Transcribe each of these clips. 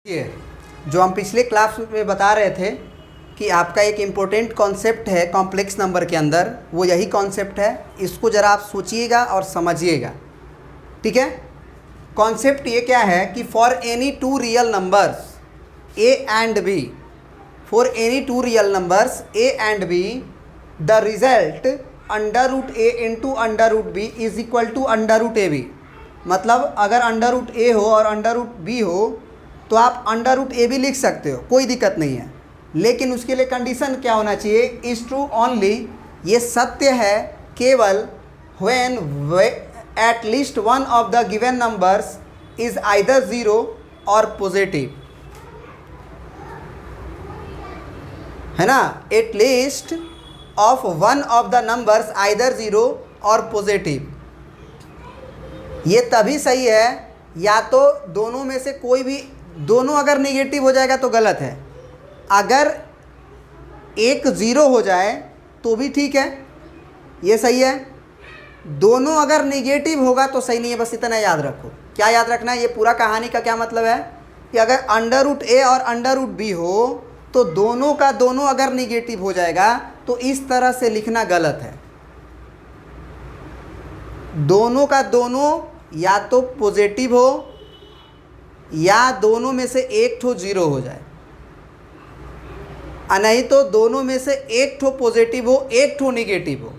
ये जो हम पिछले क्लास में बता रहे थे कि आपका एक इम्पोर्टेंट कॉन्सेप्ट है कॉम्प्लेक्स नंबर के अंदर, वो यही कॉन्सेप्ट है। इसको ज़रा आप सोचिएगा और समझिएगा, ठीक है। कॉन्सेप्ट ये क्या है कि for any two real numbers a and b, for any two real numbers a and b, the result under root a into under root b is equal to under root a b. मतलब अगर under root ए हो और under root B हो तो आप under root ए भी लिख सकते हो, कोई दिक्कत नहीं है। लेकिन उसके लिए कंडीशन क्या होना चाहिए? इज़ ट्रू ओनली, ये सत्य है केवल when at least one of the given numbers is either zero और पॉजिटिव, है ना। At least of one of the numbers either zero और पॉजिटिव, ये तभी सही है या तो दोनों में से कोई भी, दोनों अगर नेगेटिव हो जाएगा तो गलत है, अगर एक ज़ीरो हो जाए तो भी ठीक है, ये सही है। दोनों अगर नेगेटिव होगा तो सही नहीं है। बस इतना याद रखो। क्या याद रखना है? ये पूरा कहानी का क्या मतलब है कि अगर अंडर रूट ए और अंडर रूट बी हो तो दोनों का दोनों अगर नेगेटिव हो जाएगा तो इस तरह से लिखना गलत है। दोनों का दोनों या तो पॉजिटिव हो या दोनों में से एक ठो ज़ीरो हो जाए, नहीं तो दोनों में से एक ठो पॉजिटिव हो एक ठो नेगेटिव हो।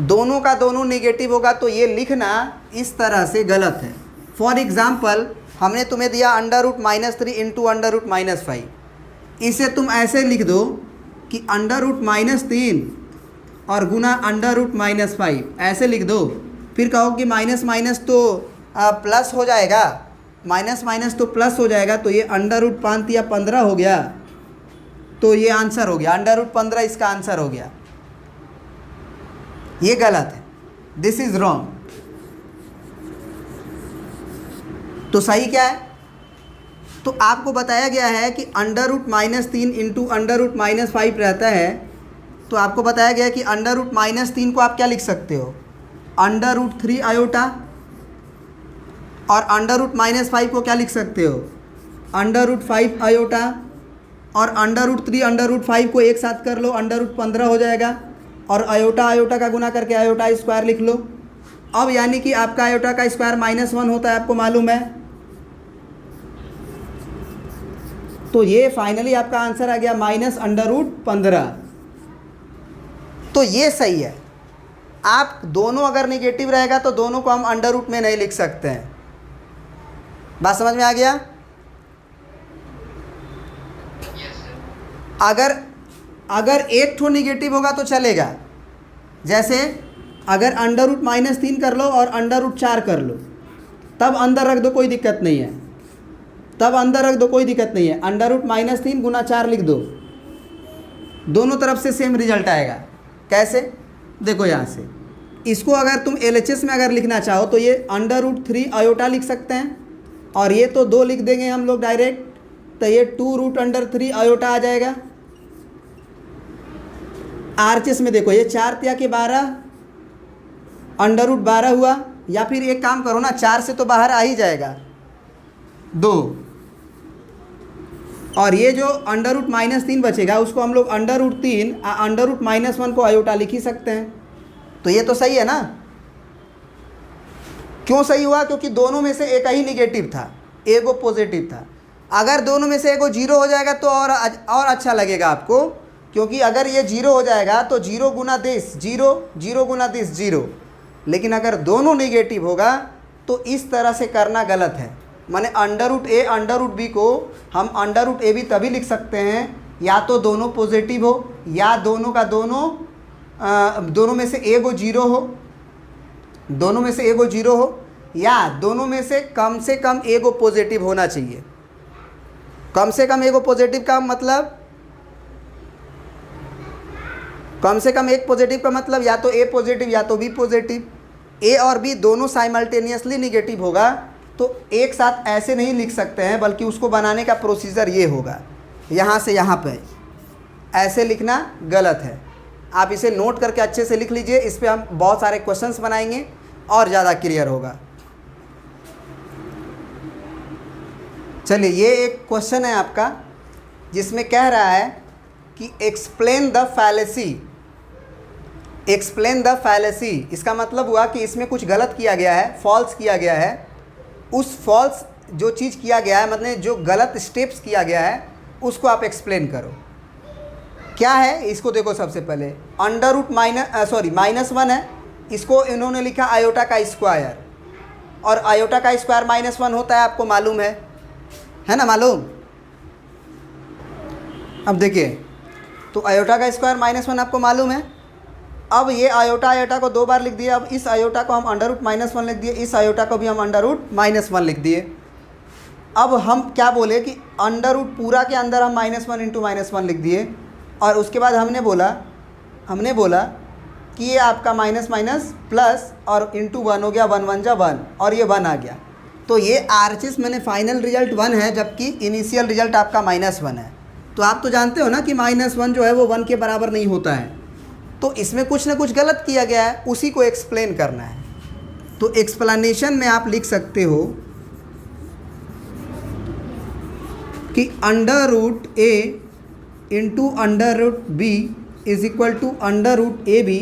दोनों का दोनों नेगेटिव होगा तो ये लिखना इस तरह से गलत है। फॉर एग्ज़ाम्पल हमने तुम्हें दिया under root -3 into under root -5, इसे तुम ऐसे लिख दो कि अंडर रूट -3 और गुना अंडर रूट -5, ऐसे लिख दो। फिर कहो कि माइनस माइनस तो प्लस हो जाएगा, माइनस माइनस तो प्लस हो जाएगा, तो ये अंडर रूट 5 या 15 हो गया, तो ये आंसर हो गया। अंडर रूट 15 इसका आंसर हो गया। ये गलत है, दिस इज रॉन्ग। तो सही क्या है? तो आपको बताया गया है कि under root -3 into under root -5 रहता है, तो आपको बताया गया है कि अंडर रूट -3 को आप क्या लिख सकते हो? अंडर रूट 3 आयोटा, और अंडर रूट -5 को क्या लिख सकते हो? अंडर रूट 5 आयोटा, और अंडर रूट 3 अंडर रूट 5 को एक साथ कर लो, अंडर रूट 15 हो जाएगा, और आयोटा आयोटा का गुना करके आयोटा स्क्वायर लिख लो। अब यानी कि आपका आयोटा का स्क्वायर -1 होता है, आपको मालूम है। तो ये फाइनली आपका आंसर आ गया -√15। तो ये सही है। आप दोनों अगर नेगेटिव रहेगा तो दोनों को हम अंडर रूट में नहीं लिख सकते हैं। बात समझ में आ गया? अगर एक ठो नेगेटिव होगा तो चलेगा। जैसे अगर अंडर रूट -3 कर लो और अंडर रूट 4 कर लो, तब अंदर रख दो, कोई दिक्कत नहीं है। तब अंदर रख दो, कोई दिक्कत नहीं है। अंडर रूट -3 गुना 4 लिख दो, दोनों तरफ से सेम रिजल्ट आएगा। कैसे? देखो यहाँ से, इसको अगर तुम LHS में अगर लिखना चाहो तो ये अंडर रूट 3 आयोटा लिख सकते हैं, और ये तो 2 लिख देंगे हम लोग डायरेक्ट, तो ये 2√3 आयोटा आ जाएगा। RHS में देखो, ये 4 तिया के 12, अंडर रूट 12 हुआ। या फिर एक काम करो ना, 4 से तो बाहर आ ही जाएगा 2, और ये जो अंडर रूट -3 बचेगा उसको हम लोग अंडर रूट 3 अंडर रूट -1 को आयोटा लिख ही सकते हैं। तो ये तो सही है ना। क्यों सही हुआ? क्योंकि दोनों में से एक ही निगेटिव था, एक वो पॉजिटिव था। अगर दोनों में से एक वो जीरो हो जाएगा तो और अच्छा लगेगा आपको, क्योंकि अगर ये जीरो हो जाएगा तो 0 गुना 10 0, 0 गुना 10 0। लेकिन अगर दोनों नेगेटिव होगा तो इस तरह से करना गलत है। माने under root A under root B को हम अंडर रूट ए बी तभी लिख सकते हैं या तो दोनों पॉजिटिव हो, या दोनों का दोनों दोनों में से एक वो जीरो हो, दोनों में से एक वो जीरो हो, या दोनों में से कम एक वो पॉजिटिव होना चाहिए। कम से कम एक वो पॉजिटिव का मतलब, कम से कम एक पॉजिटिव का मतलब या तो ए पॉजिटिव या तो बी पॉजिटिव। ए और बी दोनों साइमल्टेनियसली निगेटिव होगा तो एक साथ ऐसे नहीं लिख सकते हैं, बल्कि उसको बनाने का प्रोसीजर ये होगा, यहाँ से यहाँ पे ऐसे लिखना गलत है। आप इसे नोट करके अच्छे से लिख लीजिए, इस पे हम बहुत सारे क्वेश्चंस बनाएंगे और ज़्यादा क्लियर होगा। चलिए ये एक क्वेश्चन है आपका जिसमें कह रहा है कि explain the fallacy. Explain the fallacy इसका मतलब हुआ कि इसमें कुछ गलत किया गया है, फॉल्स किया गया है। उस फॉल्स जो चीज़ किया गया है, मतलब जो गलत स्टेप्स किया गया है, उसको आप एक्सप्लेन करो। क्या है इसको देखो। सबसे पहले अंडर रूट -1 है, इसको इन्होंने लिखा आयोटा का स्क्वायर, और आयोटा का स्क्वायर -1 होता है, आपको मालूम है ना, मालूम। अब देखिए, तो आयोटा का स्क्वायर -1 आपको मालूम है। अब ये आयोटा को 2 बार लिख दिए। अब इस आयोटा को हम अंडर रूट -1 लिख दिए, इस आयोटा को भी हम अंडर रूट -1 लिख दिए। अब हम क्या बोले कि अंडर रूट पूरा के अंदर हम -1 इंटू -1 लिख दिए, और उसके बाद हमने बोला कि ये आपका माइनस माइनस प्लस और इंटू 1 हो गया, 1 1 जा 1, और ये 1 आ गया। तो ये RHS मैंने फाइनल रिजल्ट 1 है, जबकि इनिशियल रिजल्ट आपका -1 है। तो आप तो जानते हो ना कि -1 जो है वो 1 के बराबर नहीं होता है। तो इसमें कुछ ना कुछ गलत किया गया है, उसी को एक्सप्लेन करना है। तो एक्सप्लेनेशन में आप लिख सकते हो कि under root A into under root B is equal to under root AB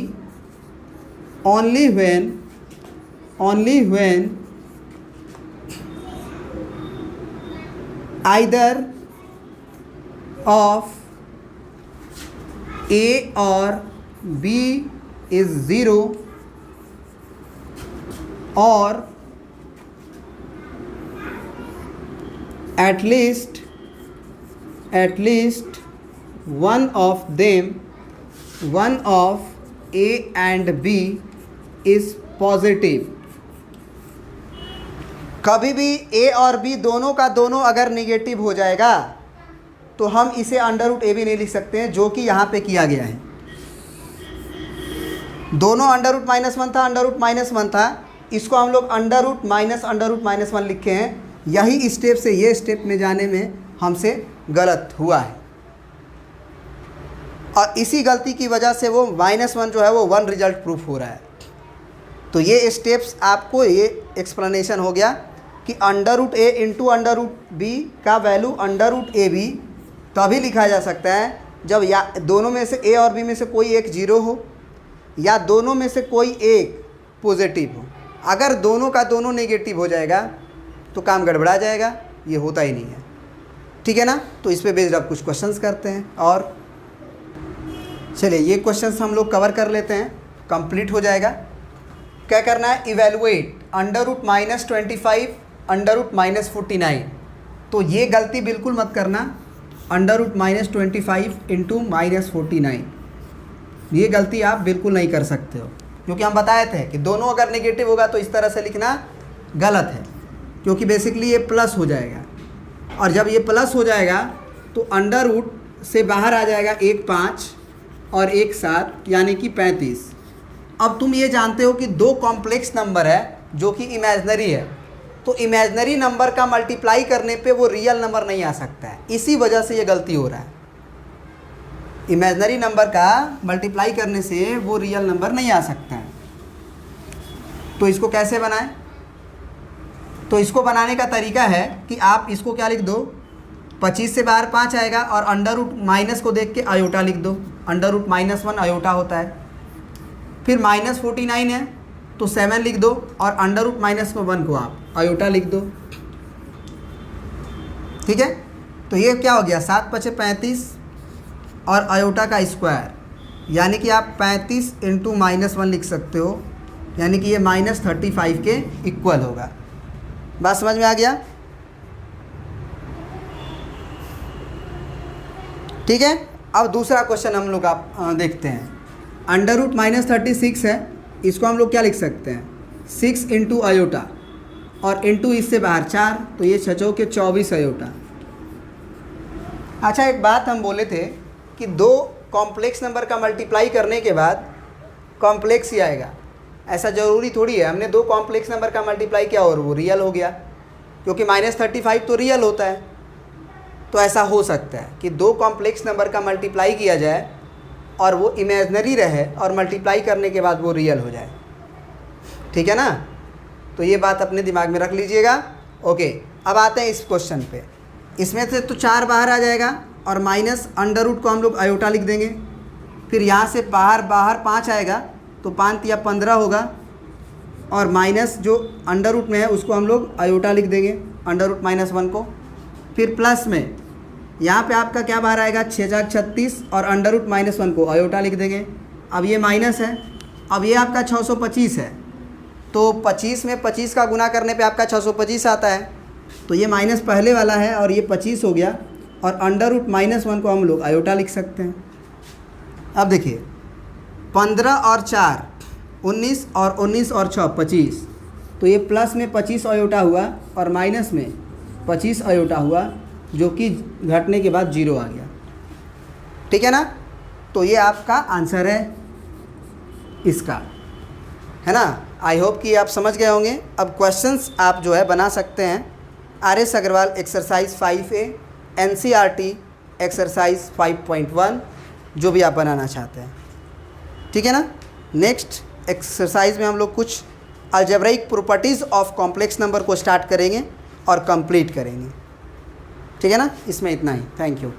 only when either of A or B is 0 or at least one of A and B is positive। कभी भी A और B दोनों का दोनों अगर negative हो जाएगा तो हम इसे अंडर रूट AB नहीं लिख सकते हैं, जो कि यहाँ पे किया गया है। दोनों अंडर रूट -1 था, अंडर रूट -1 था, इसको हम लोग अंडर रूट -1 लिखे हैं। यही स्टेप से ये स्टेप में जाने में हमसे गलत हुआ है, और इसी गलती की वजह से वो -1 जो है वो 1 रिजल्ट प्रूफ हो रहा है। तो ये स्टेप्स आपको, ये एक्सप्लेनेशन हो गया कि under root A into under root B का वैल्यू अंडर रूट AB तभी लिखा जा सकता है जब या दोनों में से A और B में से कोई एक 0 हो, या दोनों में से कोई एक पॉजिटिव हो। अगर दोनों का दोनों नेगेटिव हो जाएगा तो काम गड़बड़ा जाएगा, ये होता ही नहीं है। ठीक है ना। तो इस पे बेस्ड आप कुछ क्वेश्चंस करते हैं, और चलिए ये क्वेश्चंस हम लोग कवर कर लेते हैं, कंप्लीट हो जाएगा। क्या करना है, evaluate under root -25 under root -49। तो ये गलती बिल्कुल मत करना, अंडर रूट -25 इंटू -49, ये गलती आप बिल्कुल नहीं कर सकते हो, क्योंकि हम बताए थे कि दोनों अगर नेगेटिव होगा तो इस तरह से लिखना गलत है, क्योंकि बेसिकली ये प्लस हो जाएगा, और जब ये प्लस हो जाएगा तो अंडर रूट से बाहर आ जाएगा 1 5 और 1 7, यानी कि 35। अब तुम ये जानते हो कि 2 कॉम्प्लेक्स नंबर है जो कि इमेजनरी है, तो इमेजनरी नंबर का मल्टीप्लाई करने पे वो रियल नंबर नहीं आ सकता है, इसी वजह से ये गलती हो रहा है। इमेजनरी नंबर का मल्टीप्लाई करने से वो रियल नंबर नहीं आ सकता है। तो इसको कैसे बनाएं? तो इसको बनाने का तरीका है कि आप इसको क्या लिख दो, 25 से बाहर 5 आएगा, और अंडर रूट माइनस को देख के आयोटा लिख दो। अंडर रूट -1 आयोटा होता है। फिर -49 है तो 7 लिख दो, और अंडर रूट -1 को आप आयोटा लिख दो। ठीक है। तो ये क्या हो गया, 7 5 35 और आयोटा का स्क्वायर, यानी कि आप 35 इंटू -1 लिख सकते हो, यानी कि ये -35 के इक्वल होगा। बात समझ में आ गया? ठीक है। अब दूसरा क्वेश्चन हम लोग आप देखते हैं। अंडर रूट -36 है, इसको हम लोग क्या लिख सकते हैं, 6 इंटू आयोटा, और इंटू इससे बाहर 4, तो ये 6 के 24 आयोटा। अच्छा, एक बात हम बोले थे कि 2 कॉम्प्लेक्स नंबर का मल्टीप्लाई करने के बाद कॉम्प्लेक्स ही आएगा, ऐसा ज़रूरी थोड़ी है। हमने 2 कॉम्प्लेक्स नंबर का मल्टीप्लाई किया और वो रियल हो गया, क्योंकि -35 तो रियल होता है। तो ऐसा हो सकता है कि 2 कॉम्प्लेक्स नंबर का मल्टीप्लाई किया जाए और वो इमेजनरी रहे, और मल्टीप्लाई करने के बाद वो रियल हो जाए। ठीक है ना। तो ये बात अपने दिमाग में रख लीजिएगा। ओके, अब आते हैं इस क्वेश्चन पे। इसमें से तो 4 बाहर आ जाएगा और माइनस अंडर रूट को हम लोग आयोटा लिख देंगे। फिर यहाँ से बाहर 5 आएगा तो 5 या 15 होगा और माइनस जो अंडर रूट में है उसको हम लोग आयोटा लिख देंगे, अंडर रूट -1 को। फिर प्लस में यहाँ पे आपका क्या बाहर आएगा 6 36 और अंडर रूट -1 को आयोटा लिख देंगे। अब ये माइनस है, अब ये आपका 625 है तो 25 में 25 का गुना करने पे आपका 625 आता है। तो ये माइनस पहले वाला है और ये 25 हो गया और अंडर रूट -1 को हम लोग आयोटा लिख सकते हैं। अब देखिए 15 और 4 19 और 19 और 6 25, तो ये प्लस में 25 आयोटा हुआ और माइनस में 25 आयोटा हुआ जो कि घटने के बाद 0 आ गया। ठीक है ना। तो ये आपका आंसर है इसका, है ना। आई होप कि आप समझ गए होंगे। अब क्वेश्चंस आप जो है बना सकते हैं। RS Agarwal exercise 5A, NCERT exercise 5.1 जो भी आप बनाना चाहते हैं। ठीक है ना। नेक्स्ट एक्सरसाइज में हम लोग कुछ algebraic properties of complex number को स्टार्ट करेंगे और कंप्लीट करेंगे। ठीक है ना। इसमें इतना ही। Thank you.